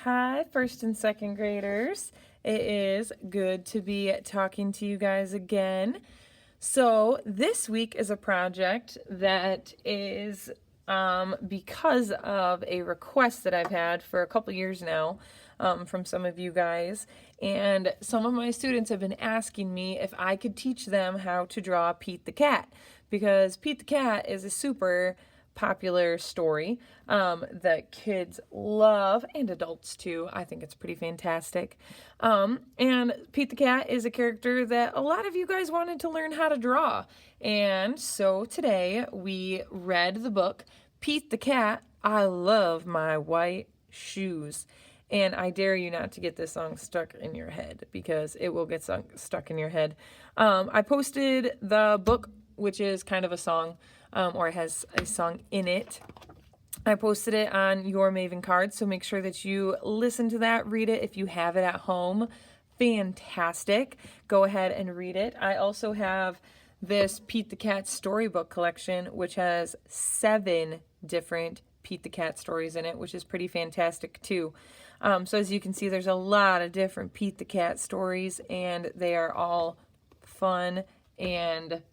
Hi, first and second graders. It is good to be talking to you guys again. So, this week is a project that is because of a request that I've had for a couple years now from some of you guys. And some of my students have been asking me if I could teach them how to draw Pete the Cat, because Pete the Cat is a super popular story that kids love and adults too. I think it's pretty fantastic. And Pete the Cat is a character that a lot of you guys wanted to learn how to draw. And so today we read the book Pete the Cat, I Love My White Shoes. And I dare you not to get this song stuck in your head, because it will get stuck in your head. I posted the book, which is kind of a song, or it has a song in it. I posted it on Your Maven Cards, so make sure that you listen to that, read it if you have it at home. Fantastic. Go ahead and read it. I also have this Pete the Cat storybook collection, which has 7 different Pete the Cat stories in it, which is pretty fantastic too. So as you can see, there's a lot of different Pete the Cat stories, and they are all fun and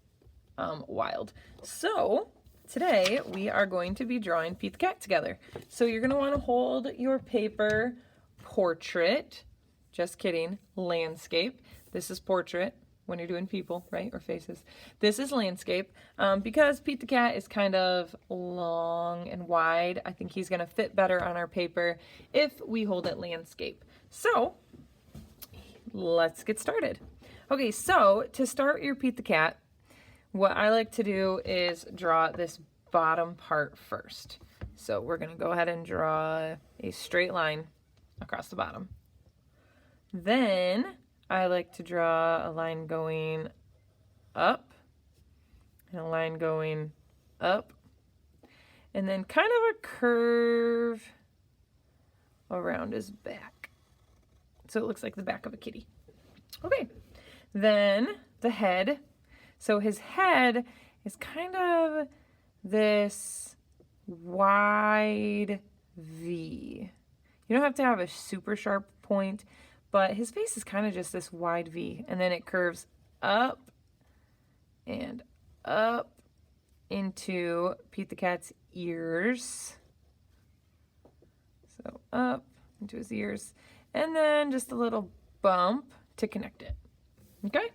wild. So today we are going to be drawing Pete the Cat together. So you're going to want to hold your paper portrait. Just kidding. Landscape. This is portrait when you're doing people, right? Or faces. This is landscape. Because Pete the Cat is kind of long and wide, I think he's going to fit better on our paper if we hold it landscape. So let's get started. Okay, so to start your Pete the Cat, what I like to do is draw this bottom part first. So we're going to go ahead and draw a straight line across the bottom. Then I like to draw a line going up and a line going up, and then kind of a curve around his back. So it looks like the back of a kitty. Okay, then the head. So his head is kind of this wide V. You don't have to have a super sharp point, but his face is kind of just this wide V. And then it curves up and up into Pete the Cat's ears. So up into his ears. And then just a little bump to connect it. Okay?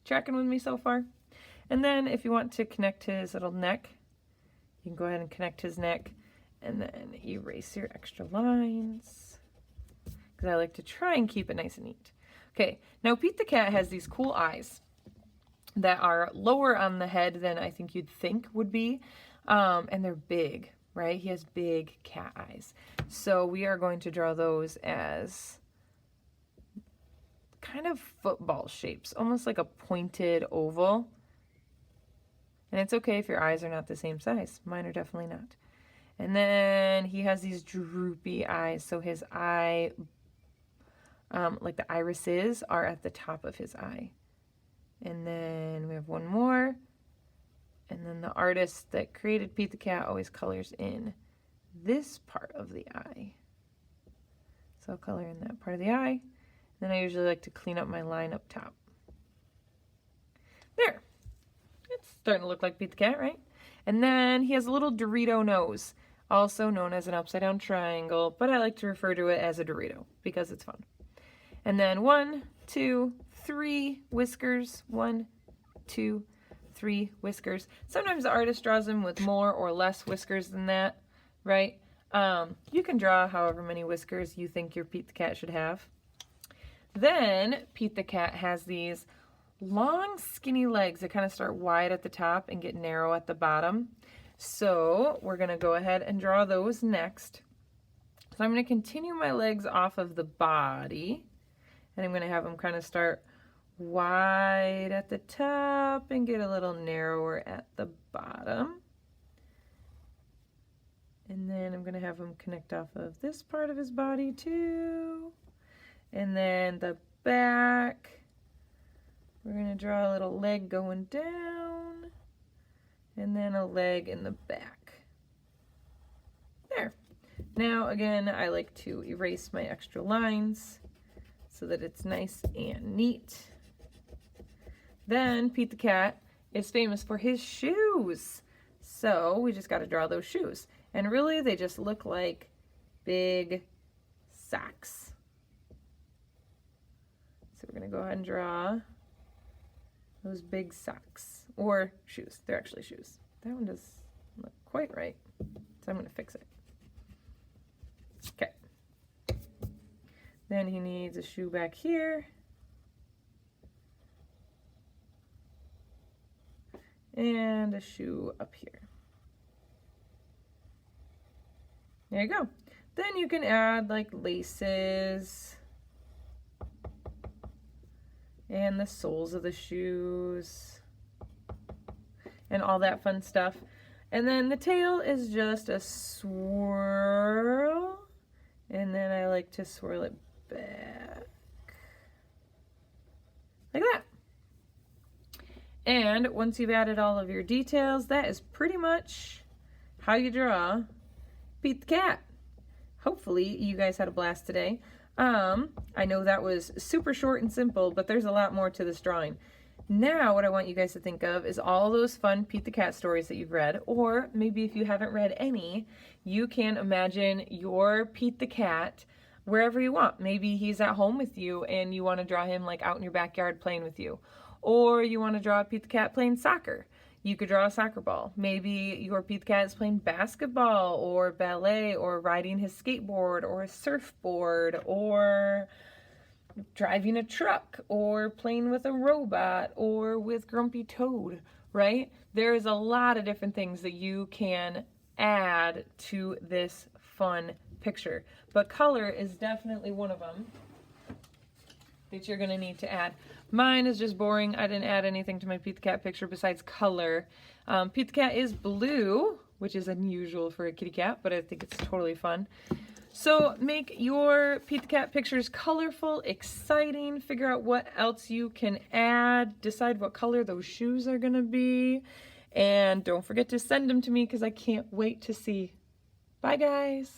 Tracking with me so far? And then if you want to connect his little neck, you can go ahead and connect his neck and then erase your extra lines, because I like to try and keep it nice and neat. Okay, now Pete the Cat has these cool eyes that are lower on the head than I think you'd think would be, and they're big, right? He has big cat eyes. So we are going to draw those as kind of football shapes, almost like a pointed oval. And it's okay if your eyes are not the same size. Mine are definitely not. And then he has these droopy eyes, so his eye, like the irises, are at the top of his eye. And then we have one more. And then the artist that created Pete the Cat always colors in this part of the eye. So I'll color in that part of the eye. Then I usually like to clean up my line up top. There. It's starting to look like Pete the Cat, right? And then he has a little Dorito nose, also known as an upside down triangle, but I like to refer to it as a Dorito because it's fun. And then 1, 2, 3 whiskers. 1, 2, 3 whiskers. Sometimes the artist draws them with more or less whiskers than that, right? You can draw however many whiskers you think your Pete the Cat should have. Then Pete the Cat has these long skinny legs that kind of start wide at the top and get narrow at the bottom. So we're going to go ahead and draw those next. So I'm going to continue my legs off of the body, and I'm going to have them kind of start wide at the top and get a little narrower at the bottom. And then I'm going to have him connect off of this part of his body too. And then the back, we're going to draw a little leg going down, and then a leg in the back. There. Now, again, I like to erase my extra lines so that it's nice and neat. Then Pete the Cat is famous for his shoes. So we just got to draw those shoes. And really, they just look like big socks. So we're going to go ahead and draw those big socks. Or shoes. They're actually shoes. That one doesn't look quite right. So I'm going to fix it. Okay. Then he needs a shoe back here. And a shoe up here. There you go. Then you can add like laces and the soles of the shoes and all that fun stuff. And then the tail is just a swirl. And then I like to swirl it back. Like that. And once you've added all of your details, that is pretty much how you draw Pete the Cat. Hopefully you guys had a blast today. I know that was super short and simple, but there's a lot more to this drawing. Now what I want you guys to think of is all those fun Pete the Cat stories that you've read, or maybe if you haven't read any, you can imagine your Pete the Cat wherever you want. Maybe he's at home with you and you want to draw him like out in your backyard playing with you. Or you want to draw Pete the Cat playing soccer. You could draw a soccer ball. Maybe your Pete the Cat is playing basketball or ballet or riding his skateboard or a surfboard or driving a truck or playing with a robot or with Grumpy Toad, right? There's a lot of different things that you can add to this fun picture. But color is definitely one of them that you're going to need to add. Mine is just boring. I didn't add anything to my Pete the Cat picture besides color. Pete the Cat is blue, which is unusual for a kitty cat, but I think it's totally fun. So make your Pete the Cat pictures colorful, exciting, figure out what else you can add, decide what color those shoes are going to be, and don't forget to send them to me because I can't wait to see. Bye, guys.